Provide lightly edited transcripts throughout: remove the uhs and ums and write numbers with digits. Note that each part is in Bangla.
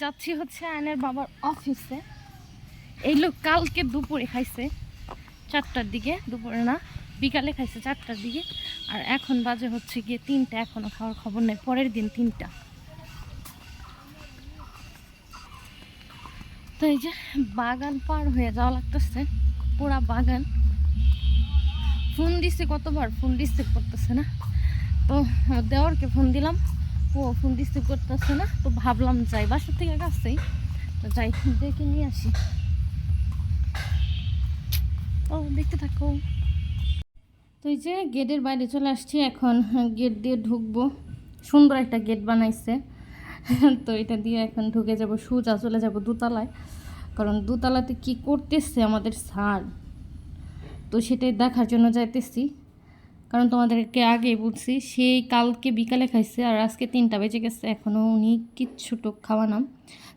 যাচ্ছি হচ্ছে আয়নের বাবার অফিসে। এই লোক কালকে দুপুরে খাইছে 4টার দিকে, দুপুরে না বিকালে খাইছে 4টার দিকে, আর এখন বাজে হচ্ছে গিয়ে 3টা, এখনো খাওয়ার খবর নেই। পরের দিন 3টা। তো এই যে বাগান পার হয়ে যাওয়া লাগতেছে, পুরা বাগান। ফোন দিচ্ছে কতবার, ফোন রিসিভ করতেছে না। তো দেওরকে ফোন দিলাম, ও ফোন রিসিভ করতেছে না। তো ভাবলাম যাই, বাসার থেকে কাছেই, তো যাই দেখে নিয়ে আসি। ও দেখতে থাকো। তো এই যে গেটের বাইরে চলে আসছি, এখন গেট দিয়ে ঢুকবো। সুন্দর একটা গেট বানাইছে, তো এটা দিয়ে এখন ঢুকে যাব, সোজা চলে যাব দোতলায়। কারণ দোতলাতে কি করতেছে আমাদের স্যার, তো সেটাই দেখার জন্য যাইতেছি। কারণ তোমাদেরকে আগে বলছি, সেই কালকে বিকালে খাইছে আর আজকে 3টা বেজে গেছে, এখনও উনি কিচ্ছুটুক খাওয়া না।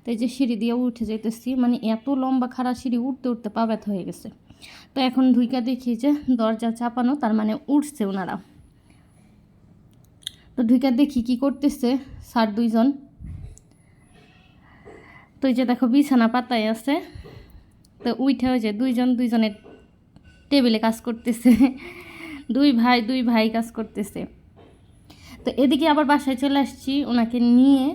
তো এই যে সিঁড়ি দিয়ে উঠে যেতেছি, মানে এত লম্বা খাড়া সিঁড়ি, উঠতে উঠতে পা ব্যথা হয়ে গেছে। তো এখন ঢুইকা দেখি যে দরজা চাপানো, তার মানে উঠছে ওনারা। তো ঢুইকা দেখি কি করতেছে স্যার দুইজন। তো এই যে দেখো বিছানা পাতায় আছে, তো উঠে ওই যে দুইজনের টেবিলে কাজ করতেছে। দুই ভাই কাজ করতেছে। তো এদিকে আবার বাসায় চলে আসছি ওনাকে নিয়ে।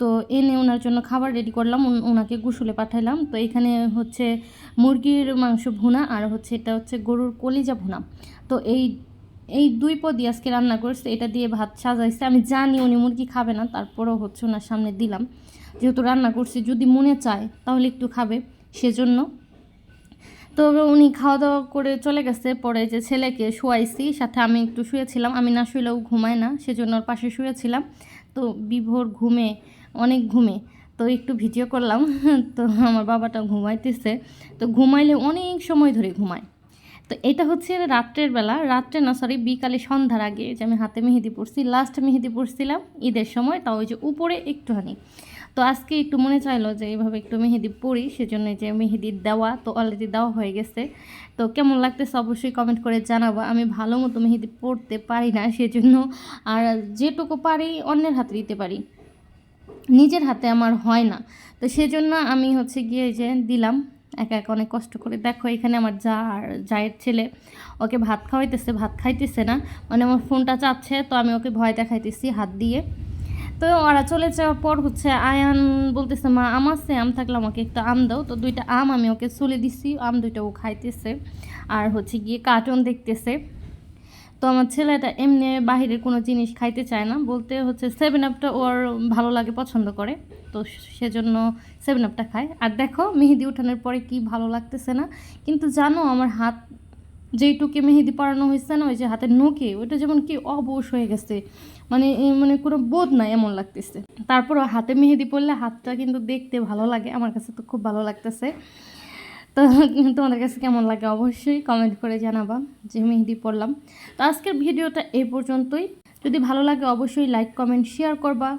তো এনে ওনার জন্য খাবার রেডি করলাম, ওনাকে গোসলে পাঠাইলাম। তো এখানে হচ্ছে মুরগির মাংস ভুনা, আর হচ্ছে এটা হচ্ছে গরুর কলিজা ভুনা। তো এই 2 পদই আজকে রান্না করছে, এটা দিয়ে ভাত সাজাইছে। আমি জানি উনি মুরগি খাবে না, তারপরেও হচ্ছে ওনার সামনে দিলাম, যেহেতু রান্না করছি, যদি মনে চায় তাহলে একটু খাবে, সেজন্য। তো উনি খাওয়া দাওয়া করে চলে গেছে। পরে যে ছেলেকে শোয়াইছি, সাথে আমি একটু শুয়েছিলাম। আমি না শুয়েলেও ঘুমায় না, সেজন্য ওর পাশে শুয়েছিলাম। তো বিভোর ঘুমে, অনেক ঘুমে, তো একটু ভিডিও করলাম। তো আমার বাবাটা ঘুমাইতেছে, তো ঘুমাইলে অনেক সময় ধরে ঘুমায়। তো এটা হচ্ছে রাত্রের বেলা, রাত্রে না সরি বিকালে, সন্ধ্যার আগে যে আমি হাতে মেহেদি পড়ছি, লাস্ট মেহেদি পড়ছিলাম ঈদের সময়, তাও ওই যে উপরে একটুখানি। তো আজকে একটু মনে চাইলো যে এইভাবে একটু মেহেদি পড়ি, সেজন্য যে মেহেদি দেওয়া তো অলরেডি দেওয়া হয়ে গেছে। তো কেমন লাগতেছে অবশ্যই কমেন্ট করে জানাবো। আমি ভালো মতো মেহেদি পড়তে পারি না, সেজন্য, আর যেটুকু পারি অন্যের হাতে দিতে পারি, নিজের হাতে আমার হয় না। তো সেজন্য আমি হচ্ছে গিয়ে যে দিলাম একা একা অনেক কষ্ট করে। দেখো এখানে আমার জায়ের ছেলে, ওকে ভাত খাওয়াইতেছে, ভাত খাইতেছে না, মানে আমার ফোনটা চাচ্ছে, তো আমি ওকে ভয় দেখাইতেছি হাত দিয়ে। তো ওরা চলে যাওয়ার পর হচ্ছে আয়ান বলতেছে, মা আম আছে, আম থাকলে আমাকে একটা আম দাও। তো 2টা আম আমি ওকে চলে দিছি, আম 2টা ও খাইতেছে, আর হচ্ছে গিয়ে কার্টুন দেখতেছে। তো আমার ছেলেটা এমনি বাহিরের কোনো জিনিস খাইতে চায় না, বলতে হচ্ছে 7 আপটা ওর ভালো লাগে, পছন্দ করে, তো সেজন্য 7 আপটা খায়। আর দেখো মেহেদি উঠানোর পরে কি ভালো লাগতেছে না, কিন্তু জানো আমার হাত যেইটুকে মেহেদি পরানো হয়েছে না, ওই যে হাতের নখে, ওইটা যেমন কি অবশ হয়ে গেছে, মানে মানে কোনো বোধ নাই এমন লাগতেছে। তারপরও হাতে মেহেদি পরলে হাতটা কিন্তু দেখতে ভালো লাগে, আমার কাছে তো খুব ভালো লাগতেছে। তো তোমাদের কাছে কেমন লাগে অবশ্যই কমেন্ট করে জানাবা যে মেহেদি পরলাম। তো আজকের ভিডিওটা এই পর্যন্তই। যদি ভালো লাগে অবশ্যই লাইক কমেন্ট শেয়ার করবা।